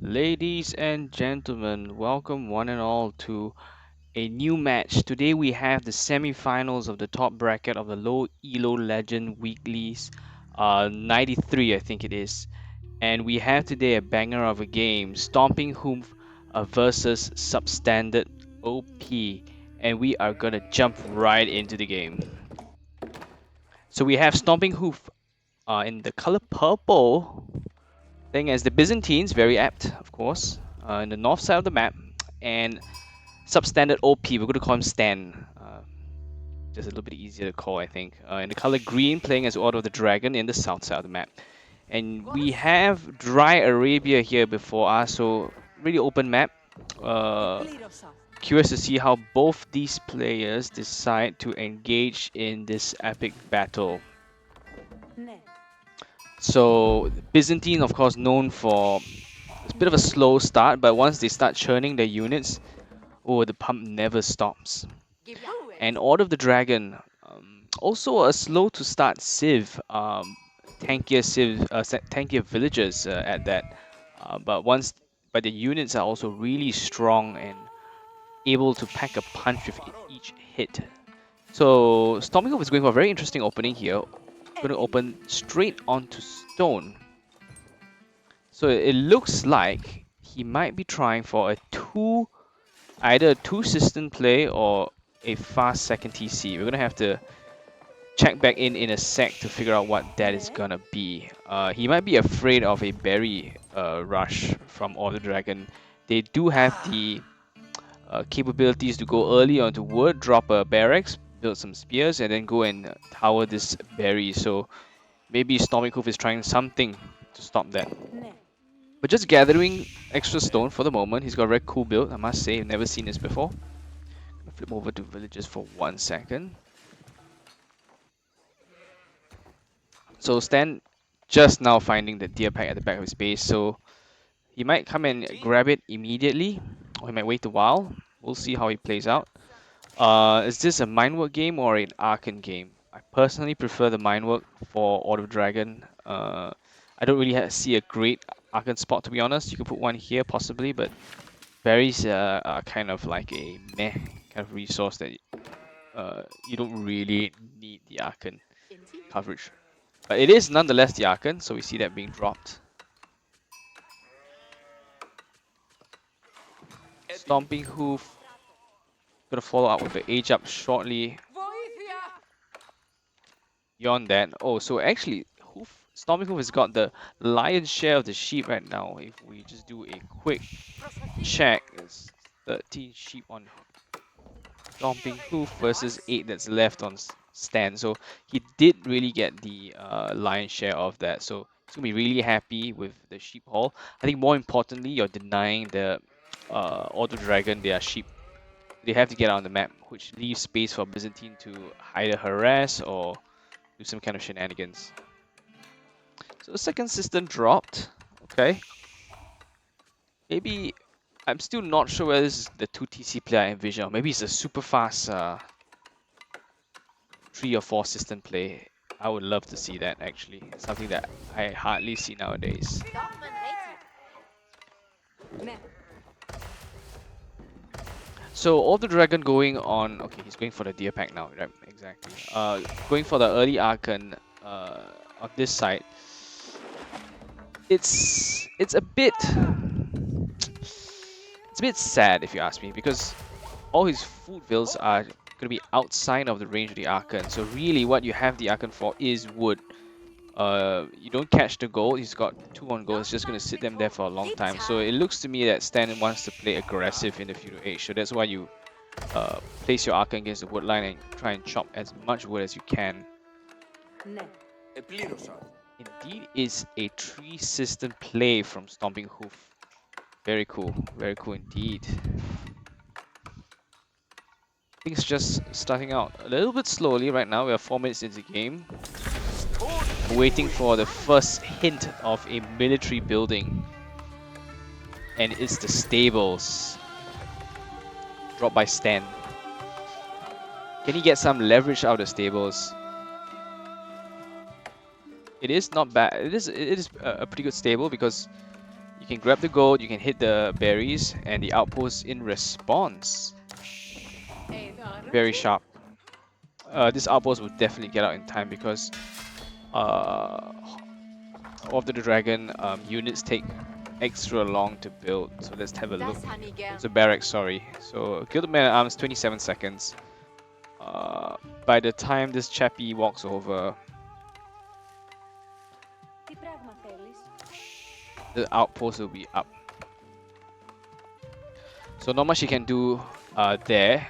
Ladies and gentlemen, welcome one and all to a new match. Today we have the semi-finals of the top bracket of the low Elo Legend Weeklies, 93 I think it is. And we have today a banger of a game, Stompinghoof versus sub.Standard.op. And we are gonna jump right into the game. So we have Stompinghoof in the color purple, playing as the Byzantines, very apt, of course, in the north side of the map, and substandard OP, we're going to call him Stan. Just a little bit easier to call, I think. In the color green, playing as Order of the Dragon in the south side of the map. And we have Dry Arabia here before us, so really open map. Curious to see how both these players decide to engage in this epic battle. So Byzantine, of course, known for a bit of a slow start, but once they start churning their units, oh, the pump never stops. And Order of the Dragon, also a slow to start Civ, tankier Civ, tankier villagers at that. But the units are also really strong and able to pack a punch with each hit. So Storming is going for a very interesting opening here. Going to open straight onto stone. So it looks like he might be trying for either a two system play or a fast second TC. We're gonna have to check back in a sec to figure out what that is gonna be. He might be afraid of a berry rush from Order Dragon. They do have the capabilities to go early onto wood, drop a barracks, build some spears, and then go and tower this berry. So maybe Storming is trying something to stop that. But just gathering extra stone for the moment. He's got a very cool build, I must say. I've never seen this before. Gonna flip over to villages for 1 second. So Stan just now finding the deer pack at the back of his base, so he might come and grab it immediately, or he might wait a while. We'll see how he plays out. Is this a minework game or an Arcan game? I personally prefer the minework for Order of Dragon. I don't really see a great Arcan spot, to be honest. You could put one here possibly, but berries are kind of like a meh kind of resource that you don't really need the Arcan coverage. But it is nonetheless the Arcan, so we see that being dropped. Stompinghoof gonna follow up with the age up shortly. Beyond that, oh, so actually, Stompinghoof has got the lion's share of the sheep right now. If we just do a quick check, it's 13 sheep on Stompinghoof versus 8 that's left on Stan. So he did really get the lion's share of that. So he's gonna be really happy with the sheep haul. I think more importantly, you're denying the Auto Dragon their sheep. They have to get on the map, which leaves space for Byzantine to either harass or do some kind of shenanigans. So the second system dropped. Okay. Maybe I'm still not sure whether this is the 2 TC play I envision, or maybe it's a super fast 3 or 4 system play. I would love to see that actually. It's something that I hardly see nowadays. So all the dragon going on. Okay, he's going for the deer pack now, right? Exactly. Going for the early Arcan on this side. It's a bit sad if you ask me, because all his food vills are gonna be outside of the range of the Arcan. So really what you have the Arcan for is wood. You don't catch the gold, he's got 2 on gold, it's just gonna sit them there for a long time. So it looks to me that Stan wants to play aggressive in the feudal age. So that's why you place your Arcan against the wood line and try and chop as much wood as you can. Indeed is a 3 system play from Stompinghoof. Very cool indeed. Things just starting out a little bit slowly right now. We are 4 minutes into the game. Waiting for the first hint of a military building. And it's the stables. Dropped by Stan. Can he get some leverage out of the stables? It is not bad. It is a pretty good stable because You can grab the gold, you can hit the berries, and the outpost in response. Very sharp. This outpost will definitely get out in time because of the dragon units take extra long to build. So let's have a look. It's a barracks, sorry. So kill the man at arms, 27 seconds. By the time this chappie walks over, the outpost will be up. So not much he can do there.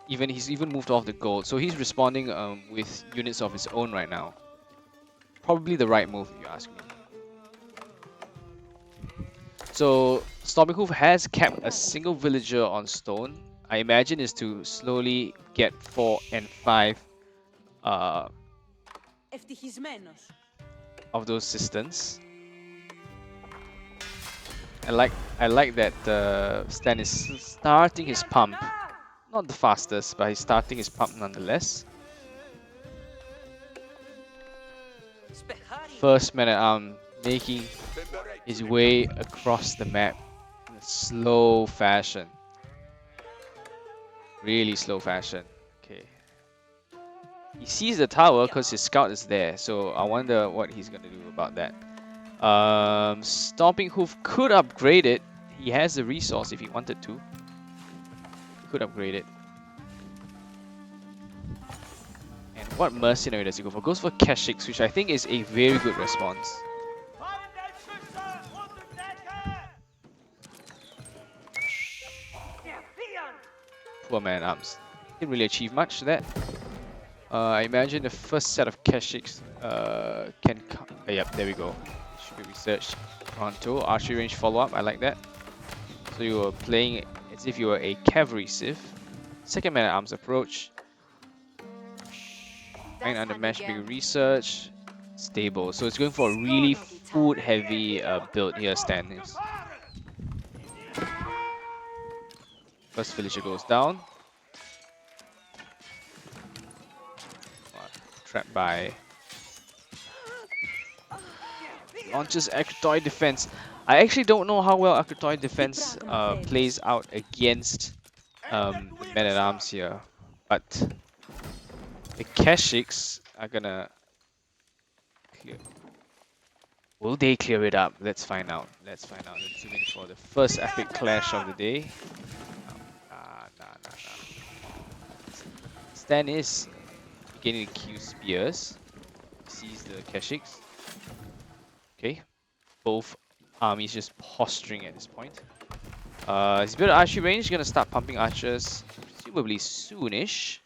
He's even moved off the gold. So he's responding with units of his own right now. Probably the right move if you ask me. So Stompinghoof has kept a single villager on stone. I imagine is to slowly get 4 and 5 of those systems. I like that Stan is starting his pump. Not the fastest, but he's starting his pump nonetheless. First man at arm making his way across the map in a slow fashion. Really slow fashion. Okay. He sees the tower because his scout is there, so I wonder what he's gonna do about that. Stompinghoof could upgrade it. He has the resource if he wanted to. He could upgrade it. And what mercenary does he go for? Goes for Keshix, which I think is a very good response. Poor man arms. Didn't really achieve much to that. I imagine the first set of Keshix can come. Yep, there we go. Should be researched. Pronto, archery range follow-up, I like that. So you were playing as if you were a cavalry civ. Second man at arms approach. And under match big research. Stable. So it's going for a really food heavy build here, Stan is. First villager goes down. Trapped by launches Akritoid defense. I actually don't know how well Akritoid defense plays out against the men at arms here, but the Keshix are gonna clear. Will they clear it up? Let's find out. Let's find out. Let's zoom in for the first epic clash of the day. Nah. Stan is beginning to cue spears. Sees the Keshix. Okay. Both armies just posturing at this point. He's built archery range, gonna start pumping archers presumably soonish.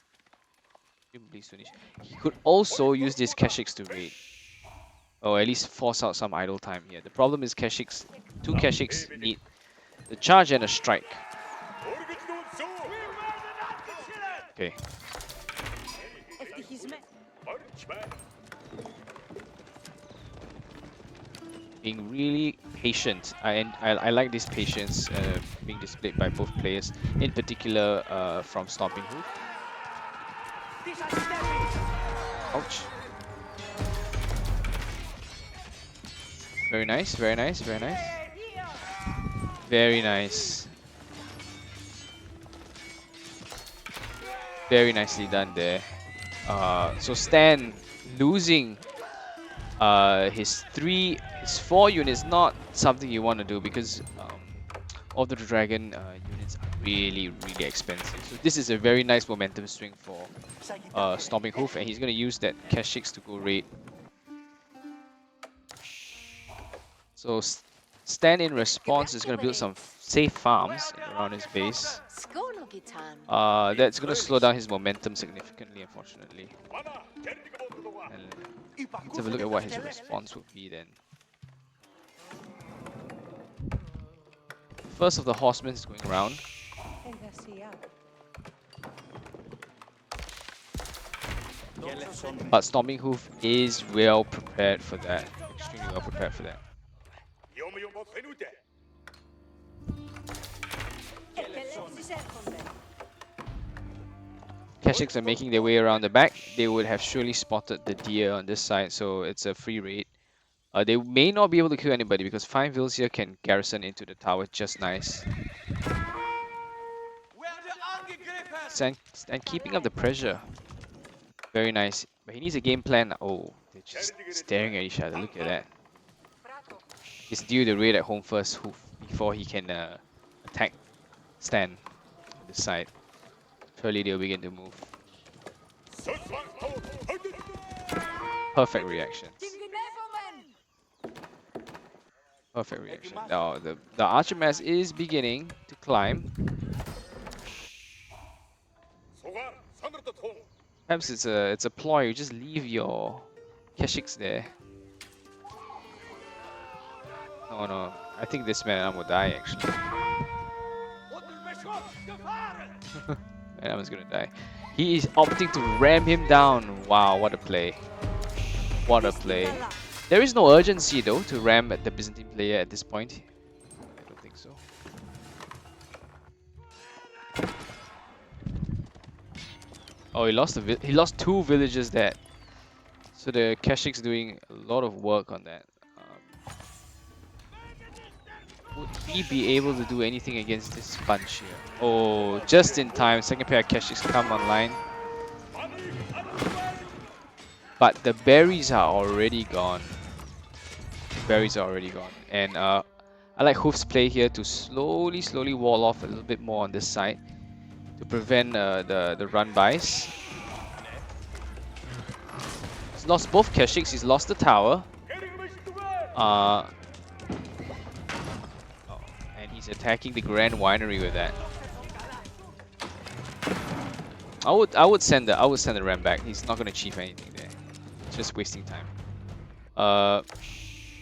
He could also use this Keshix to raid. Or at least force out some idle time here. The problem is Keshix, 2 Keshix need the charge and a strike. Okay. Being really patient, and I like this patience being displayed by both players, in particular from Stompinghoof. Ouch. Very nice, very nice, very nice. Very nice. Very nicely done there. So Stan losing his 4 units, not something you want to do because all the dragon units are really expensive. So this is a very nice momentum swing for Stompinghoof, and he's going to use that Keshix to go raid. So Stan in response is going to build some safe farms around his base. That's going to slow down his momentum significantly, unfortunately. And let's have a look at what his response would be then. First of the horsemen is going around. But Stompinghoof is well prepared for that. Extremely well prepared for that. Keshix are making their way around the back. They would have surely spotted the deer on this side, so it's a free raid. They may not be able to kill anybody because 5 vills here can garrison into the tower just nice. And keeping up the pressure. Very nice. But he needs a game plan. Oh, they're just staring at each other. Look at that. He's due to raid at home first before he can attack Stan on this side. Surely they'll begin to move. Perfect reactions. Perfect reaction. Now the archer mass is beginning to climb. Perhaps it's a ploy. You just leave your Keshiks there. Oh no, I think this man will die actually. Man, gonna die. He is opting to ram him down. Wow, what a play. What a play. There is no urgency though to ram at the Byzantine player at this point. I don't think so. Oh, he lost 2 villagers there. So the Keshik's doing a lot of work on that. Would he be able to do anything against this bunch here? Oh, just in time. Second pair of Keshiks come online. But the berries are already gone. Berries are already gone. And I like Hoof's play here to slowly wall off a little bit more on this side to prevent the run-bys. He's lost both Keshiks, he's lost the tower. And he's attacking the Grand Winery with that. I would send the ram back. He's not gonna achieve anything there. It's just wasting time.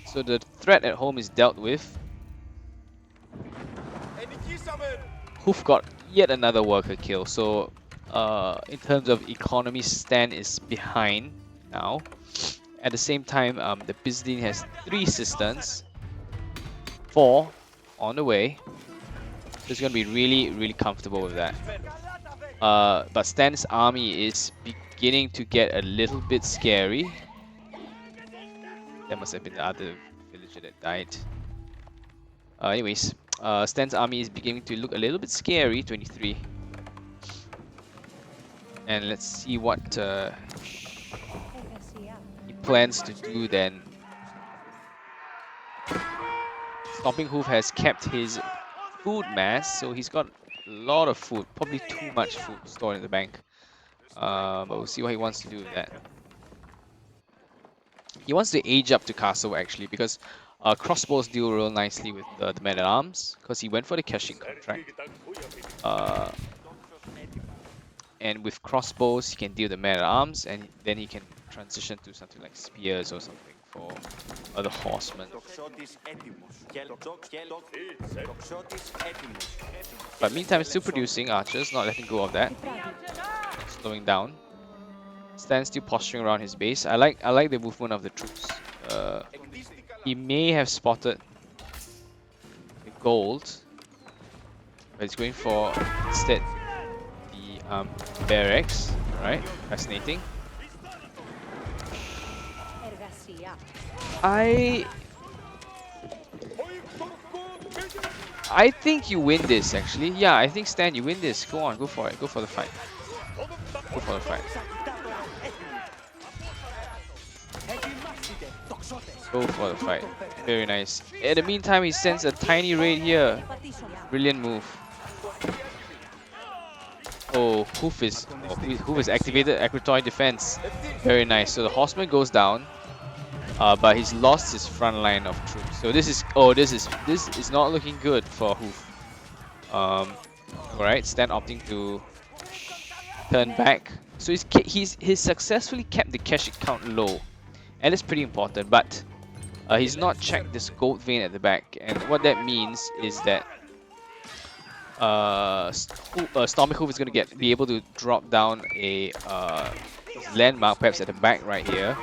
So the threat at home is dealt with. Hoof got yet another worker kill. So in terms of economy, Stan is behind now. At the same time, the Byzantine has 3 cisterns, 4 on the way. So it's gonna be really comfortable with that. But Stan's army is beginning to get a little bit scary. That must have been the other villager that died. Anyways, Stan's army is beginning to look a little bit scary, 23. And let's see what he plans to do then. Stompinghoof has kept his food mass, so he's got a lot of food, probably too much food stored in the bank. But we'll see what he wants to do with that. He wants to age up to castle actually, because crossbows deal real nicely with the men-at-arms, because he went for the Keshik contract. And with crossbows, he can deal the men-at-arms, and then he can transition to something like spears or something for other horsemen. But meantime, still producing archers, not letting go of that. Slowing down. Stan's still posturing around his base. I like the movement of the troops. He may have spotted the gold, but he's going for instead the barracks. Right, fascinating. I think you win this actually. Yeah, I think Stan, you win this. Go on, go for it. Go for the fight. Go for the fight. Go for the fight. Very nice. In the meantime, he sends a tiny raid here. Brilliant move. Oh, Hoof is activated Akritoy defense. Very nice. So the horseman goes down, but he's lost his front line of troops. So this is not looking good for Hoof. Alright, Stan opting to turn back. So he's successfully kept the Keshik count low, and it's pretty important. But he's not checked this gold vein at the back, and what that means is that Stompinghoof is going to be able to drop down a landmark, perhaps at the back right here,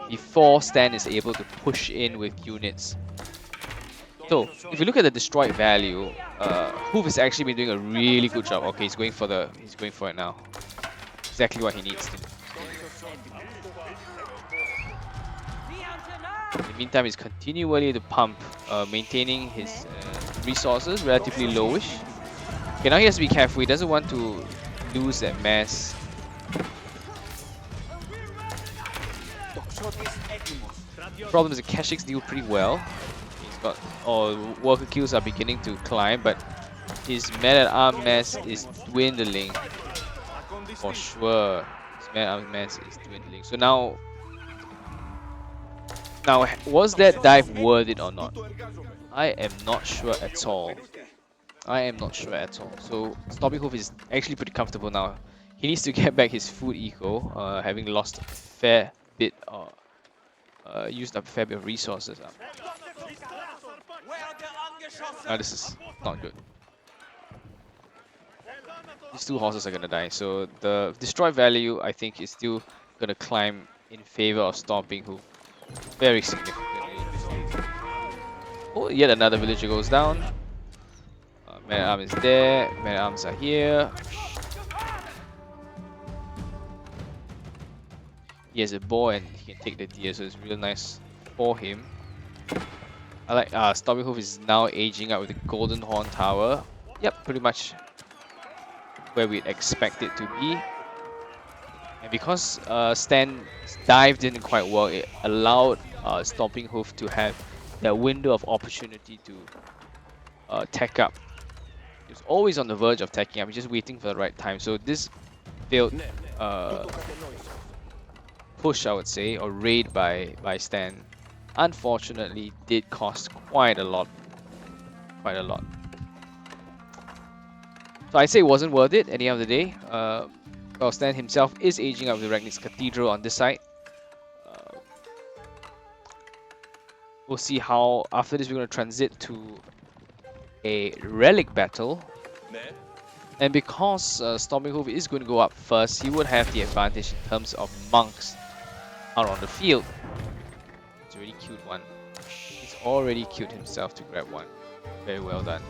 before Stan is able to push in with units. So if you look at the destroyed value, Hoof has actually been doing a really good job. Okay, he's going for it now. Exactly what he needs to. In the meantime, he's continually to pump, maintaining his resources relatively lowish. Okay, now he has to be careful. He doesn't want to lose that mass. Problem is the Keshiks deal pretty well. He's got, worker kills are beginning to climb, but his man-at-arm mass is dwindling. For sure, his man-at-arm mass is dwindling. So now, was that dive worth it or not? I am not sure at all. I am not sure at all. So Stompinghoof is actually pretty comfortable now. He needs to get back his food eco, having lost a fair bit, used up a fair bit of resources. Now this is not good. These two horses are gonna die, so the destroy value I think is still gonna climb in favor of Stompinghoof very significantly. Oh, yet another villager goes down. Man-at-arm is there. Man-at-arms are here. He has a bow and he can take the deer, so it's real nice for him. I like Stompinghoof is now aging up with the Golden Horn Tower. Yep, pretty much where we'd expect it to be. And because Stan's dive didn't quite work, it allowed Stompinghoof to have that window of opportunity to tech up. He was always on the verge of teching up, he's just waiting for the right time. So this failed push, I would say, or raid by Stan, unfortunately did cost quite a lot. Quite a lot. So I'd say it wasn't worth it at the end of the day. Well, Stan himself is aging up with the Ragnik's Cathedral on this side. We'll see how after this we're going to transit to a relic battle. And because Stompinghoof is going to go up first, he would have the advantage in terms of monks out on the field. It's a really cute one. He's already killed himself to grab one. Very well done.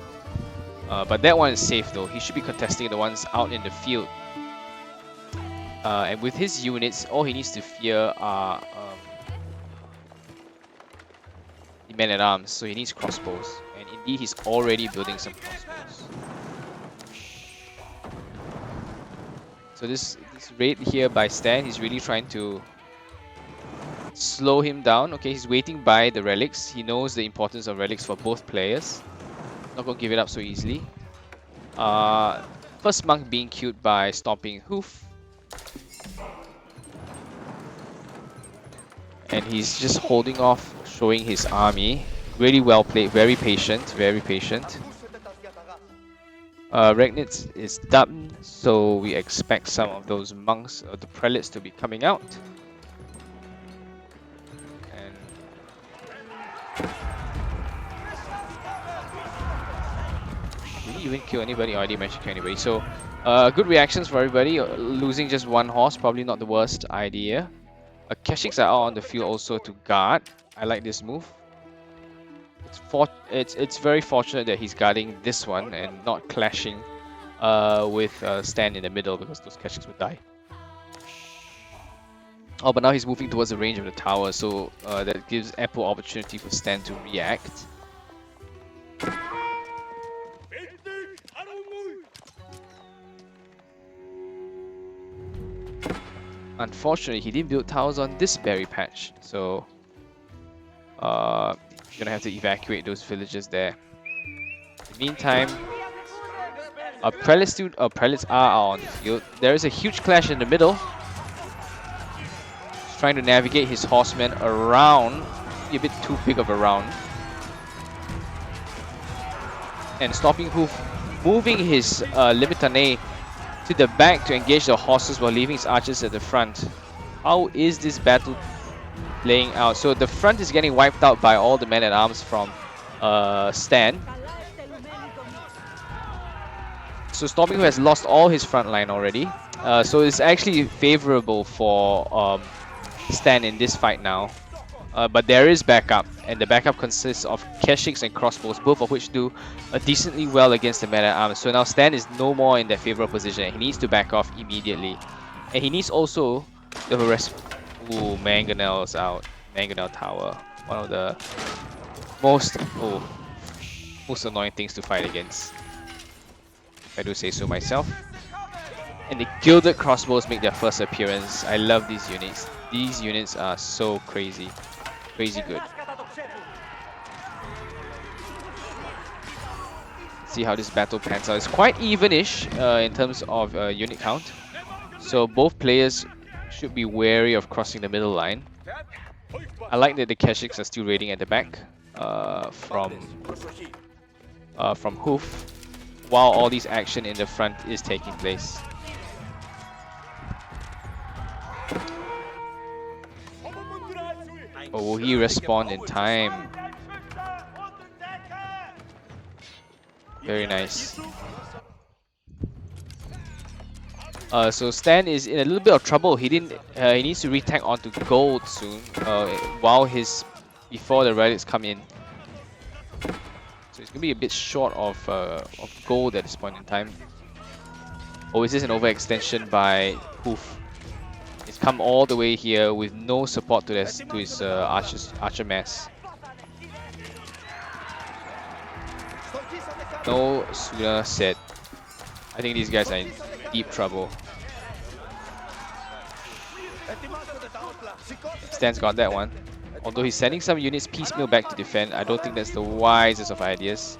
But that one is safe though. He should be contesting the ones out in the field. And with his units, all he needs to fear are the men-at-arms. So he needs crossbows. And indeed, he's already building some crossbows. So this raid here by Stan, he's really trying to slow him down. Okay, he's waiting by the relics. He knows the importance of relics for both players. Not gonna give it up so easily. First monk being killed by Stompinghoof. And he's just holding off, showing his army. Really well played, very patient, very patient. Ragnitz is done, so we expect some of those monks or the prelates to be coming out. And did he even kill anybody? Oh, I didn't mention kill anybody. So good reactions for everybody. Losing just one horse, probably not the worst idea. Keshiks are out on the field also to guard. I like this move. It's very fortunate that he's guarding this one and not clashing with Stan in the middle, because those Keshiks would die. Oh, but now he's moving towards the range of the tower, so that gives ample opportunity for Stan to react. Unfortunately, he didn't build towers on this berry patch, so gonna have to evacuate those villagers there. In the meantime, prelates are out on the field. There is a huge clash in the middle. He's trying to navigate his horsemen around, a bit too big of a round. And Stompinghoof moving his Limitane to the back to engage the horses while leaving his archers at the front. How is this battle playing out? So the front is getting wiped out by all the men-at-arms from Stan. So Stompinghoof has lost all his front line already. So it's actually favorable for Stan in this fight now. But there is backup, and the backup consists of Keshiks and crossbows, both of which do decently well against the men-at-arms. So now Stan is no more in that favorable position, and he needs to back off immediately. And he needs also the rest. Ooh, Mangonel's out. Mangonel Tower. one of the most most annoying things to fight against, if I do say so myself. And the Gilded Crossbows make their first appearance. I love these units. These units are so crazy. Crazy good. See how this battle pans out. It's quite even-ish in terms of unit count. So both players should be wary of crossing the middle line. I like that the Keshiks are still raiding at the back from Hoof, while all this action in the front is taking place. Oh, will he respond in time? Very nice. So Stan is in a little bit of trouble. He needs to re-tank onto gold soon. Before the relics come in. So he's gonna be a bit short of gold at this point in time. Oh, is this an overextension by Hoof? He's come all the way here with no support to his archer mass. No sooner said. I think these guys are in deep trouble. Stan's got that one. Although he's sending some units piecemeal back to defend, I don't think that's the wisest of ideas.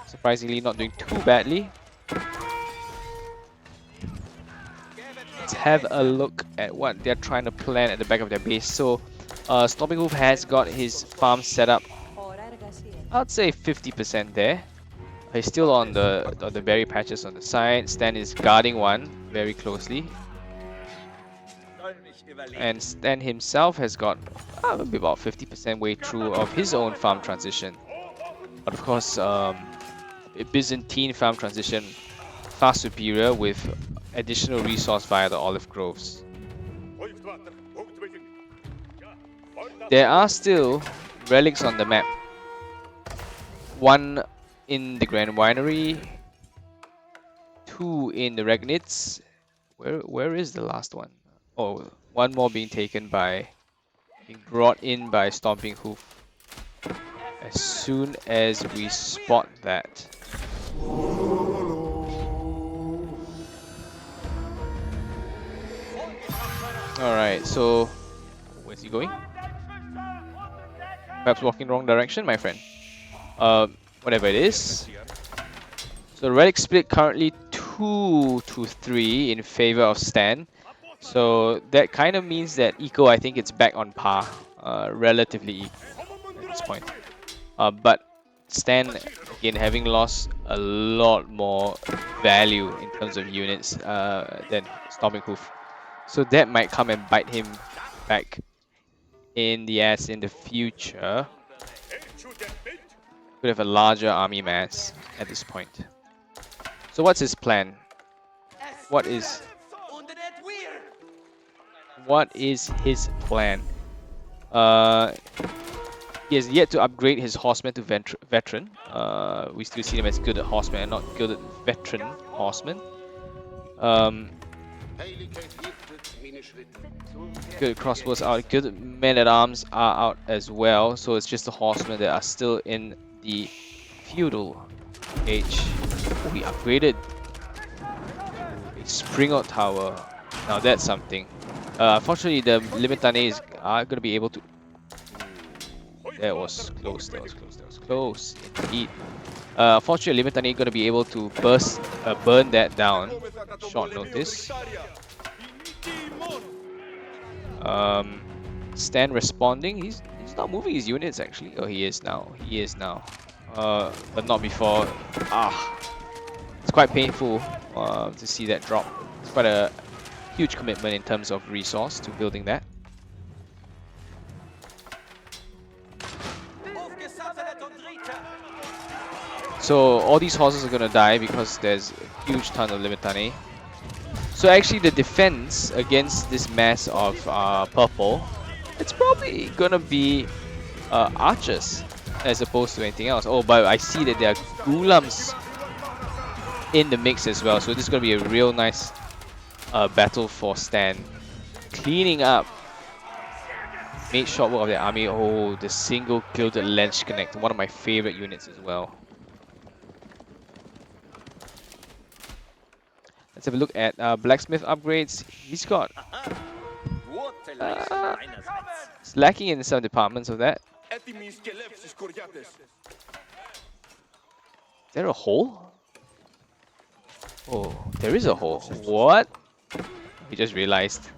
Surprisingly, not doing too badly. Let's have a look at what they're trying to plan at the back of their base. So, Stompinghoof has got his farm set up. I'd say 50% there. He's still on the berry patches on the side. Stan is guarding one very closely. And Stan himself has got about 50% way through of his own farm transition. But of course, a Byzantine farm transition far superior with additional resource via the olive groves. There are still relics on the map. One in the Grand Winery, two in the Regnitz. Where is the last one? Oh, one more being brought in by Stompinghoof. As soon as we spot that. Alright, so where's he going? Perhaps walking the wrong direction, my friend. Whatever it is. So relic split currently 2-3 in favor of Stan. So that kind of means that Eco, I think it's back on par, relatively equal at this point. But Stan, again, having lost a lot more value in terms of units than Stompinghoof. So that might come and bite him back in the ass in the future. Could have a larger army mass at this point. So what's his plan? What is his plan? He has yet to upgrade his horseman to veteran. We still see him as good at horseman and not good at veteran horseman. Good crossbows out, good men-at-arms are out as well. So it's just the horsemen that are still in the feudal age. Oh, we upgraded a Springout tower. Now that's something. Unfortunately, the Limitane are going to be able to. That was close. That was close. That was close indeed. Unfortunately, Limitane going to be able to burn that down. Short notice. Stan responding. He's not moving his units actually. Oh, he is now. He is now. But not before. It's quite painful to see that drop. It's quite a huge commitment in terms of resource to building that. So all these horses are gonna die because there's a huge ton of Limitane. So actually the defense against this mass of purple, it's probably gonna be archers as opposed to anything else. Oh, but I see that there are Ghulams in the mix as well. So this is gonna be a real nice battle for Stan. Cleaning up made short work of their army. Oh, the single gilded lens connect, one of my favorite units as well. Let's have a look at blacksmith upgrades. He's got it's lacking in some departments of that. Is there a hole? Oh, there is a hole. What? We just realized.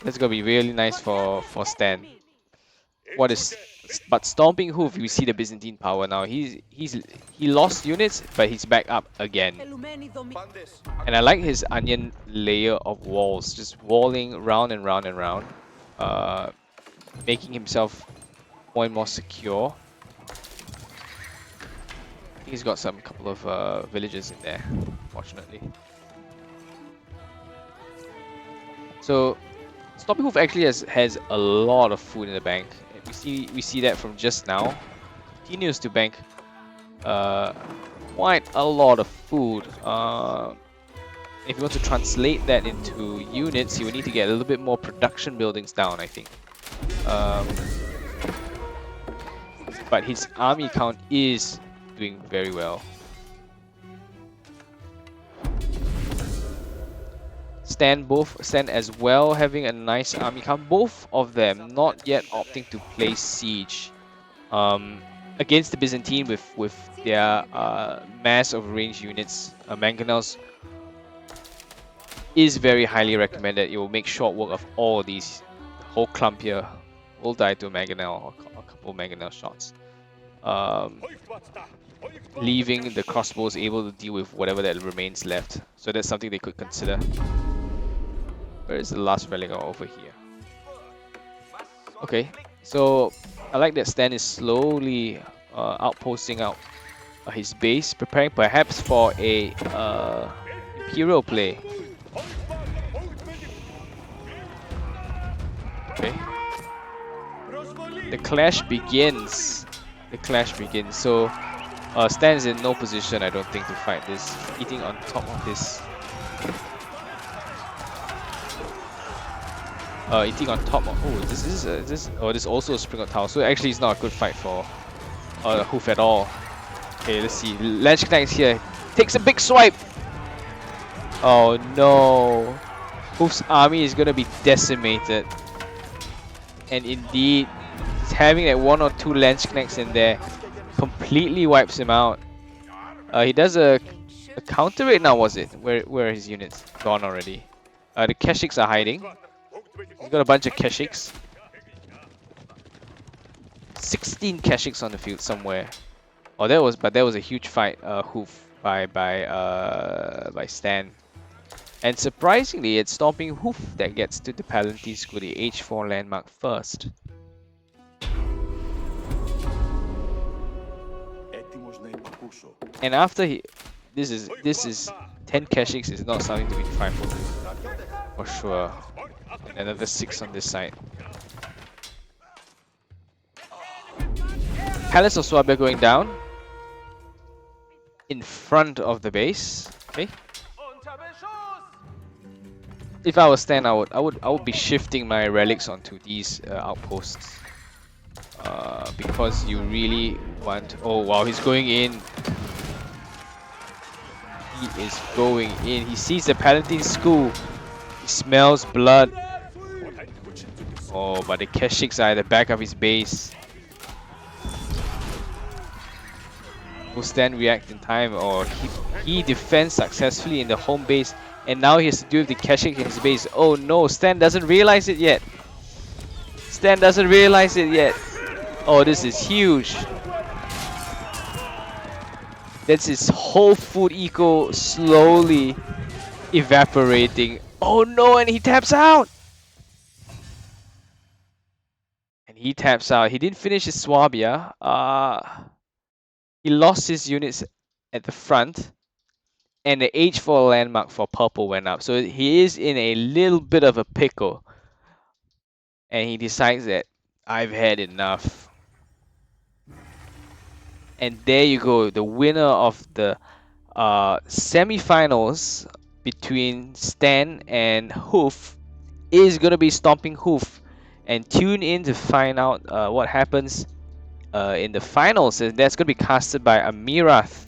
That's gonna be really nice for Stan. What is? But Stompinghoof, you see the Byzantine power now. He lost units, but he's back up again. And I like his onion layer of walls, just walling round and round and round, making himself more and more secure. I think he's got some couple of villages in there, fortunately. So Stompinghoof actually has a lot of food in the bank. We see that from just now. Continues to bank quite a lot of food. If you want to translate that into units, you will need to get a little bit more production buildings down, I think. But his army count is doing very well. Stan as well, having a nice army count. Both of them not yet opting to place siege against the Byzantine with their mass of ranged units. Mangonels is very highly recommended. It will make short work of all these. The whole clump here will die to a mangonel or a couple of mangonel shots, leaving the crossbows able to deal with whatever that remains left. So that's something they could consider. Where is the last relic? Over here. Okay, so I like that Stan is slowly outposting out his base, preparing perhaps for a Imperial play. Okay. The clash begins. So Stan is in no position, I don't think, to fight this. Eating on top of this. Eating on top of... Oh, this is also a Spring of Tau. So actually it's not a good fight for Hoof at all. Okay, let's see. Ledge Knights here. Takes a big swipe! Oh no. Hoof's army is gonna be decimated. And indeed, having that 1 or 2 Landsknechts in there completely wipes him out. He does a counter raid now, was it? Where are his units? Gone already. The Keshiks are hiding. He's got a bunch of Keshiks. 16 Keshiks on the field somewhere. Oh, that was a huge fight. Hoof by Stan. And surprisingly, it's Stompinghoof that gets to the Palatine School, the H4 landmark first. And after this is 10 Keshiks is not something to be defined for sure. And another 6 on this side. Palace of Swabia going down in front of the base. Okay. If I was Stan, I would be shifting my relics onto these outposts. Because you really want... Oh wow, he's going in. He is going in. He sees the Palatine School. He smells blood. Oh, but the Keshiks are at the back of his base. Will Stan react in time, or he defends successfully in the home base, and now he has to deal with the Keshik in his base. Oh no, Stan doesn't realize it yet. Stan doesn't realize it yet. Oh, this is huge. That's his whole food eco slowly evaporating. Oh no, and he taps out. He taps out. He didn't finish his Swabia. He lost his units at the front, and the H4 landmark for purple went up. So he is in a little bit of a pickle, and he decides that I've had enough. And there you go, the winner of the semifinals between Stan and Hoof is gonna be Stompinghoof. and tune in to find out what happens in the finals. And that's going to be casted by Amirath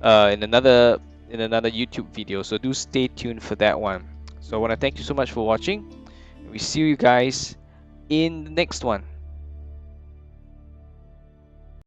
in another YouTube video. So do stay tuned for that one. So I want to thank you so much for watching. We see you guys in the next one.